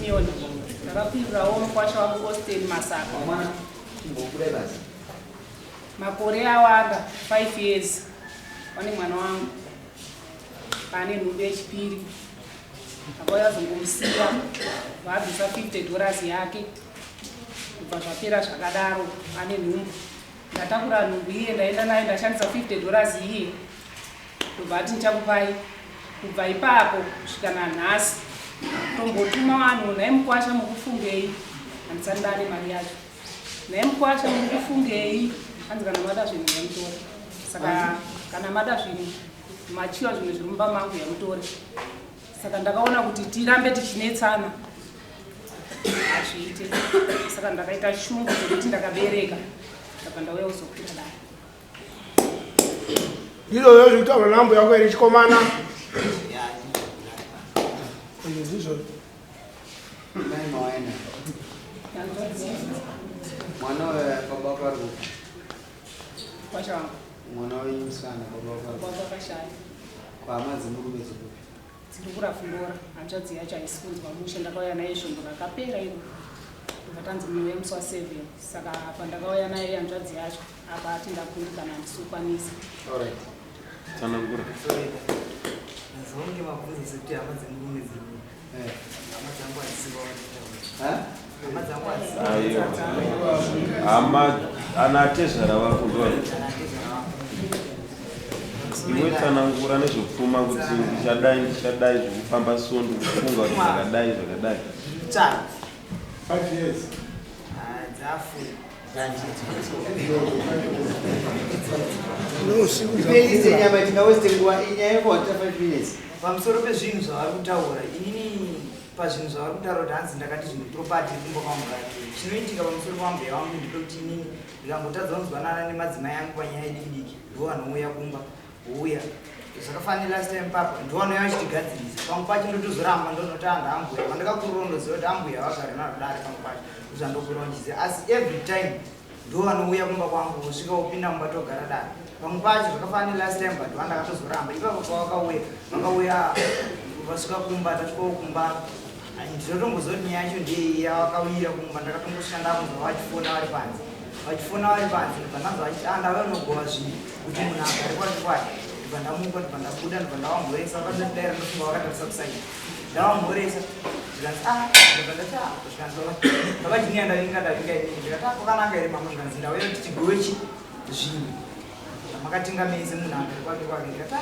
Simeon. Ndakakwirirawo mukwasha wangu Austin Masaka. Makore awanda 5 years. Pane mwana wangu. Pane nhumbi yechipiri. Akauya zongomsiya. Vabvisa $50 yake. Kubva zvapera zvakadaro. Pane nhumbi. Ndatakura nhumbi iye ndaenda nayo ndashandisa $50 iye. Kubva ati ndichakupai. Kubva ipapo kusvika nanhasi. Tombotuma vanhu naye mukwasha mukufungei. Handisati ndane mari yacho. Naye mukwasha mukufungei. Hanzi kana mada zvinhu yamutora. Saka kana mada zvinhu machiwa zvinhu zviri mumba mangu yamutore. Saka ndakaona kuti tirambe tichinetsana. Azviite. Saka ndakaita shungu dzekuti ndakabereka. Saka ndauya kuzokwira dai. Ndilo zviri kutaura nambo yako iri chikomana. Ndizvo. Nai mawaenda. Mwana baba wako. Kwasha wangu. Mwana w'imusana baba wako. Baba wakashaya. Kwa madzimurume dzikupi. Dzirikura fundora. Hanzvadzi yacho haisikunzwa mushe ndakauya naye shombo rakapera iro. Ndakatanzi mumwe musi wa7. Saka pandakauya naye hanzvadzi yacho apa ati ndakundikana handisukwanisa. Alright. Tsanangura. Nazonge mabvunzo sekuti hama dzemurume dziri. Hama dzangu hadzisiba Ha? hama dzangu hadzisiba. Aiwa. Hama anatezvara vakundwa. Iwe tsanangura nezvekupfuma kuti ndichadai zvekufamba sondo kufunga kuti zvakadai. Tsara. 5 years. Dzafu. Ipelise nyama tingaweste nguva inyaya yekuwata 5 minutes. Pamusoro pezvinhu zvavari kutaura, inini pazvinhu zvavari kutaura kuti hanzi ndakati zvinhu property kumba kwangu chinoitika pamusoro pambuya wangu ndipekuti inini ndikangotadza kunzwanana nemadzimai angu panyaya idiki ndo vanouya kumba wouya zvakafanira last time papa ndo vanouya vachitigadzirisa pamwe pacho ndotozoramba ndonoti anhu ambuya pandakakurira ndoziva kuti ambuya vagare narodare pamwe pacho kuzvandokurira njiziva asi every time ndo vanouya kumba kwangu kusvika upinda mumba togara dare pamwe pacho zvakafanira last time but vandakatozoramba ipapo vakauya vasvika kumba tasvikawo kumba ndinotongoziva kuti nyaya yacho ndeiya vakawira kumba ndakatongoshanda kunzwa vachifona vari panze ndibva ndanzwa vachiti ndauya unogova zvinhu kuti munhu agare kwacho kwacho ndibva ndamuka ndibva ndabuda ndibva ndavamhoresa vakatodaira ndofunga vakatarisa kusaini ndavamhoresa ndikanzi ndibva ndati ndavachiniya ndavinga ndikati kwakanaka here mama nganzi ndauya kuti tigowechi zvinhu makatenga mese munhu agare kwake ndikati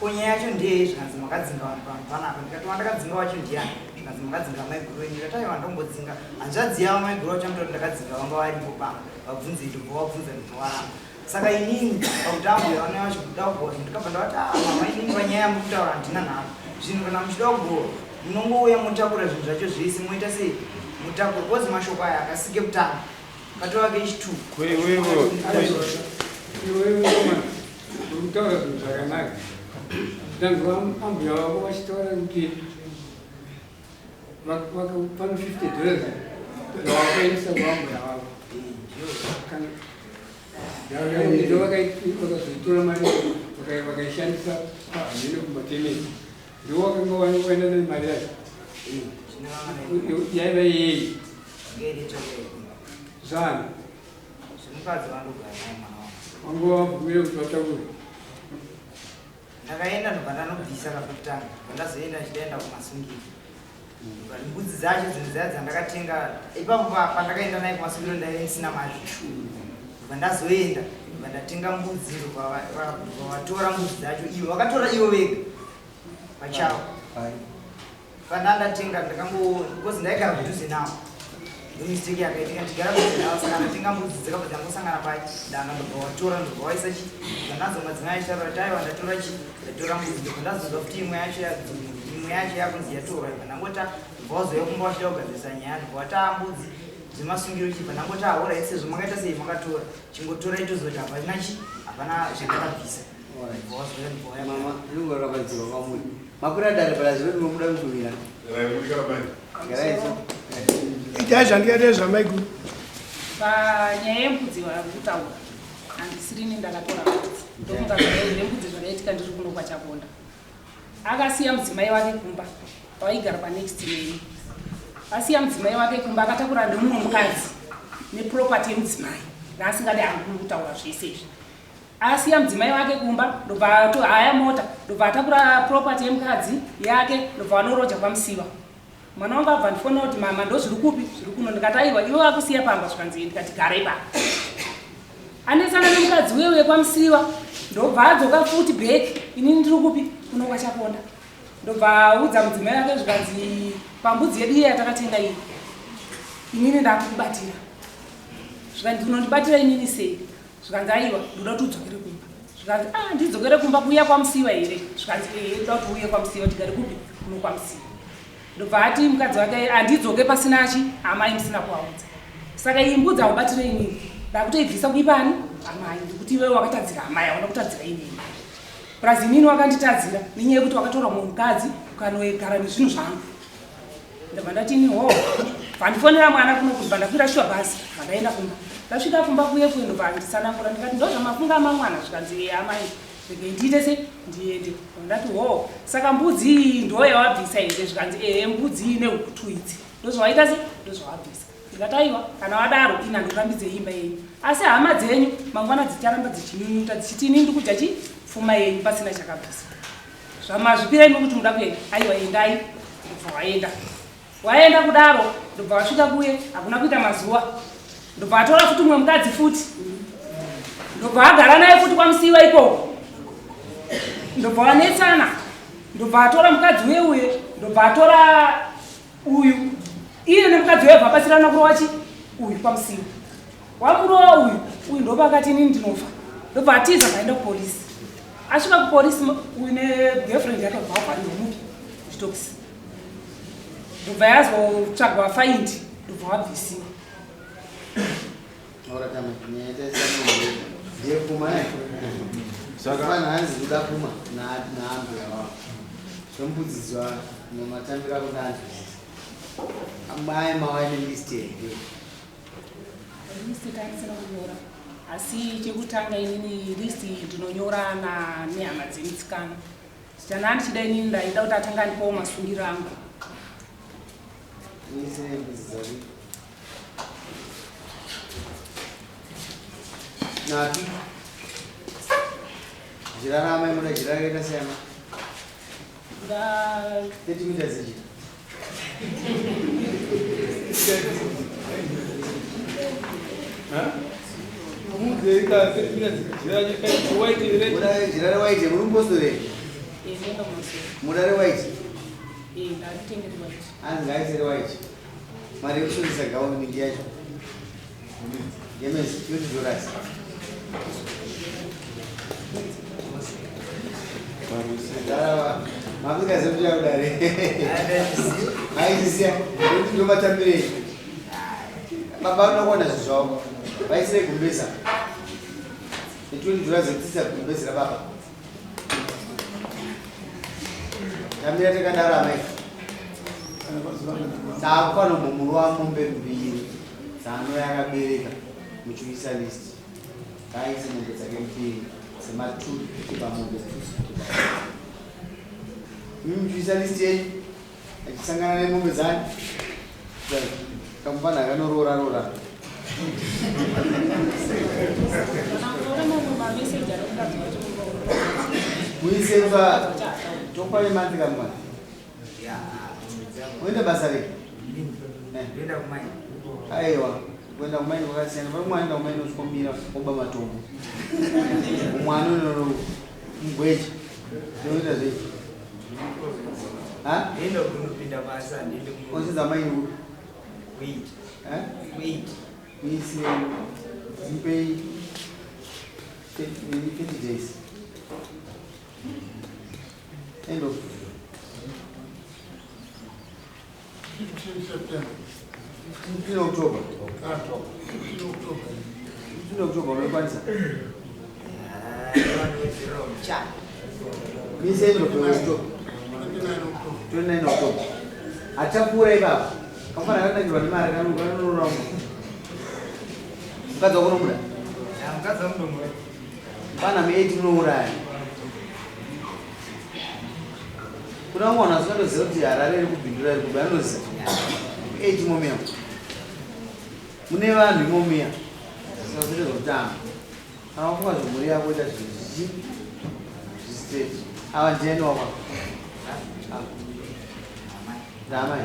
konya yacho ndeye zvikanzi makadzinga vanhu panapa ndikati wandakadzinga wacho ndiani zvikanzi makadzinga maiguru wenyu ndikati aiwa ndombodzinga hanzvadzi yavo maiguru wacho amutoti ndakadzinga vanga varipo pamba vabvunze ndobva wabvunza ndinovaramba saka inini pakuti ambuya vanouya vachikuda kugova ndikabva ndavati mama inini panyaya yamukutaura handina nharo zvinhu kana muchida kugova munongouya mutakura zvinhu zvacho zvese moita sei mutakura kozi mashoko aya akasike kutanga katovake chituku Kutaura zvinhu zvakanaka. Ndanzwa ambuya wavo vachitaura kuti pane $50 vawakaisa kuambuya wavo. Ndo vakazoitora mari vakaishandisa pahamene kumatenesi. Ndo vakanga waenda nemari yacho. Yaiva yei zana wangu wabvumire kuti vatakure. Ndakaenda ndobva ndanobvisa kakutanga ndazoenda chidaenda kumasungiro mbudzi dzacho dzinhu dzaya dzandakatenga ipapo pandakaenda naye kumasungiro ndaive ndisina mari ndobva ndazoenda ndobva ndatenga mbudzi vatora mbudzi dzacho ivo vakatora ivo vega pachavo pandandatenga ndakangozi ndaigara kudhuze navo mistake yakaitika ndigara kudhuze navo saka ndatenga mbudzi dzakabva dzangosangana pachi ndanga ndobva watora ndobva waisa chi ndanzwa madzimai achitaura kuti aiwa ndatora chi ndatora mbudzi ndobva ndazozwa kuti imwe yacho yakunzi yatorwa ibva ndangota ndobva wazoya kumba wachida kugadzirisa nyaya ndobva wata mbudzi dzemasungiro chibva ndangoti ahora ese zvamakaita sei makatora chingotora itozoti hapana chi hapana zvakabvisa Mama, ndingorora padziro kwamuri. Makura dare palazive ndinomuda kushumira. Itaizva ndiyatezva maiguru. Panyaya yembudzi vari kutaura handisirini ndakatora mbudzi ndofunga zvembudzi zvakaitika ndiri kuno kwachaponda akasiya mudzimai wake kumba vaigara panext neni asiya mudzimai wake kumba akatakura nemumwe mukadzi nepropati yemudzimai raasingadi anguri kutaura zvese izvi. Asiya mudzimai wake kumba ndobva haya mota ndobva atakura propati yemukadzi yake ndobva anoroja kwamusiwa. Mwana wangu abva ndifonera kuti mama ndozviri kupi zviri kuno. Ndikati aiwa iwe wakusiya pamba zvikanzi ndikati gara ipapo. Anesana nemukadzi uye kwamusiwa ndobva adzoka futi bheki inini ndiri kupi kuno kwachaponda. Ndobva audza mudzimai wake zvikanzi pambudzi yedu iye yatakatenga iyi inini ndakukubatira. Zvikanzi unondibatira inini sei? Zvikanzi aiwa ndoda kuti udzokere kumba. Zvikanzi ndidzokere kumba kuya kwamusiwa here? Zvikanzi ndoda kuti uye kwamusiwa. Tigare kupi kuno kwamusiwa. Ndobva ati mukadzi wake andidzoke pasina amai musina kuaudza. Saka iyi mbudzi aubatire inini ndakutoibvisa kuipani amai ndikuti iwewe wakatadzira amai aona kutadzira inini. Prazi inini wakanditadzira nenyaya yekuti wakatora mumwe mukadzi ukanogara nezvinhu zvangu. Ndabva ndati ini vandifonera mwana kuno kubva ndakwira shuwa bhazi vandaenda kumba. Ndasvika kumba kuye ndobva ndisanangura ndikati ndozvamafunga mamwana. Zvikanzi amai rege ndiite se ndiende. Ndati saka mbudzi iyi ndo yawabvisa here? Zvikanzi mbudzi iyi nehukutu idzi ndozvawaita se ndozvawabvisa. Ndikati aiwa kana wadaro ina ndirambidze imba yenyu, asi hama dzenyu mangwana dzicharamba dzichinyunyuta dzichiti inini ndikudya chipfuma yenyu pasina chakabvisa. Zvamazvipira imi kuti muda kuenda. Aiwa endai. Ndobva waenda kudaro ndobva wasvika kuye hakuna kuita mazuva. Ndobva atora futi mumwe mukadzi futi ndobva agara naye futi kwamusiwa ikoko. Ndobva wanetsana ndobva atora mukadzi uye ndobva atora uyu iye nemukadzi uye bvabatsirana kurowachi uyu kwamusiwa. Wamurowa uyu ndopa akati inini ndinofa. Ndobva atiza vaenda kupolisi. Asvika kupolisi uyu negirlfriend yake bva wabvarirwa mupi kuchitokisi. Ndobva yazotsvagwa faindi ndobva wabvisiwa. Saka hanzi kuda kuma naambe yawa zvombudzidzwa nematambiro ako ndanzi amai mawaine list here list tanisina kunyora asi chekutanga inini list ndinonyora nehama dzemutsikana. Chana ndichida inini ndaida kuti atanga ndipawo masungiro angu. Naki jirarama imuna jirareta sema 30 meters ziji jirare white murumbosore mudare white angaisere white mari yekusundisa gauni mingi yacho yemezi $20. Mafika zetu ya udare. Haizisia, ndio matambire. Baba unakuona zao. Baisire kumbesa. $20 zitisa kumbesa na baba. Tambira teka dara mai. Sawa no mumuru wa mombe mbili. Sano yakabereka muchuisa list. Kaisi mombe zake mbili. Sema tu kiba mombe. Muchuisa list yenyu. Akisangana na mombe zake. Kampana kanorora rora. Muisenza tokwa imandi kamwa. Wenda basari. Wenda kumai. Aiwa, wenda kumai wakasiyana. Mwana kumai nosikombira oba matombo. Mwana no ngweje. Ndoita zve. Ha? Ndio kunopinda basa ndio kunopinda. Onse zamai Wait. Wait. Misi Zimpei 50 days. End of 15 October. 15 October umekwanisa? Misi end of October. 29 October. Achapura ibaba. Kafana kana ndio mara kana unaona. Mkaza uko muda? Mkaza mdomo. Bana meeti unouraya. Kuna mwana zvato zoti harare kubindura kubanoza. 8 momia. Mune vanhu imomiya. Saka zviro zvotanga. Kana wafunga zvimhuri yako ita straight. Ava ndiani wakwa? Damai.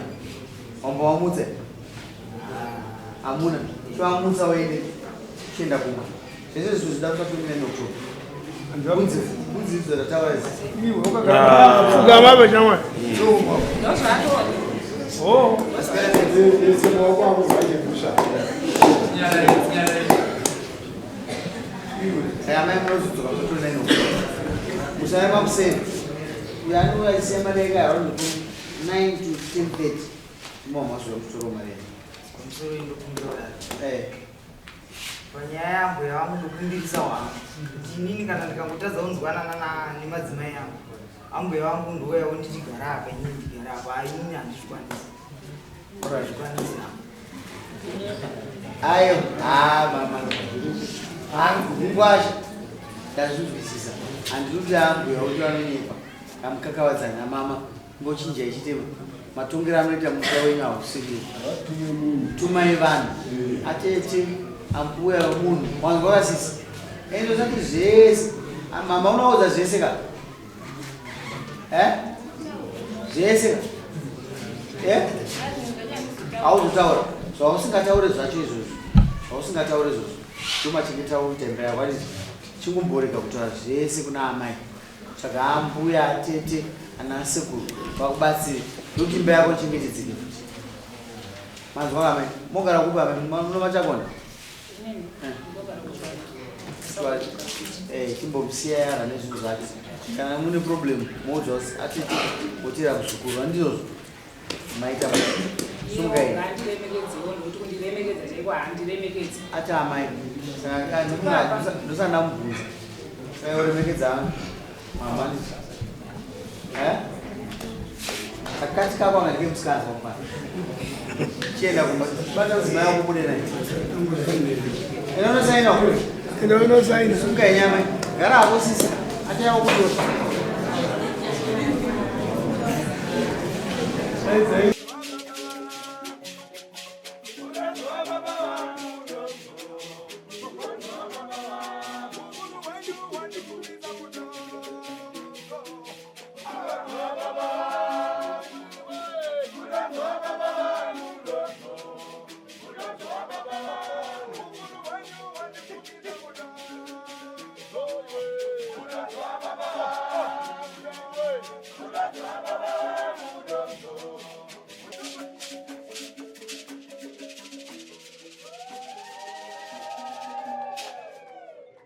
Omba wamutse? Amuna. Twamutsa wende. Chienda kumwa. Zvese zvinhu zvida kuta 29 October. Kunzi izvo rataura izvi. Fugama bachamwa. Oh, saya main menusuk betul neno. Saya mau sen. Yang nu saya mereka orang 9 to 10:30. Semua masuk suruh mereka. Komsoro indokumbira. Panyaya yangu yamunokumbirisa wangu. Inini kana ndikangotadza kunzwanana nemadzimai yangu. Ambuya wangu ndouyawo ndichigara apa, inini ndigara apa, inini handizvikwanisi. Ayo, mama. Ngwasha. Ndazvizwisisa. Handiri ambuya kuti vanonyepa. Kamukakavadzana mama ngochinja ichitema. Matongero anoita muta wenyu hausikiwi. Tumai vanhu. Atete ambuya munhu. Wanzwa kasisi. Endo zati zvese. Mama unoudza zvese ka? Zvese ka? Hauzotaura. Zvausingataure zvacho izvozvo. Zvausingataure izvozvo. Tomachengetawo kutemba yako ati chingomboreka kutaura zvese kuna amai. Saka ambuya atete ana sekuru vakubatsire. Ndokuti imba yako ichengetedzeke futi. Manzwa amai. Mogara kupa amai munomachakona? Chimbomusiya yara nezvinhu zvake. Kana mune problem moudza atete otira kuzvikuru handizvozvo maita sungai ati amai saka ndosana mubvunza saka uremekedza mamani akati kako angadike musikana zvakwana chienda kubata muzima yako bude nai inonosaina sungai nyamai gara hapo sisa achayako kutosa Hey,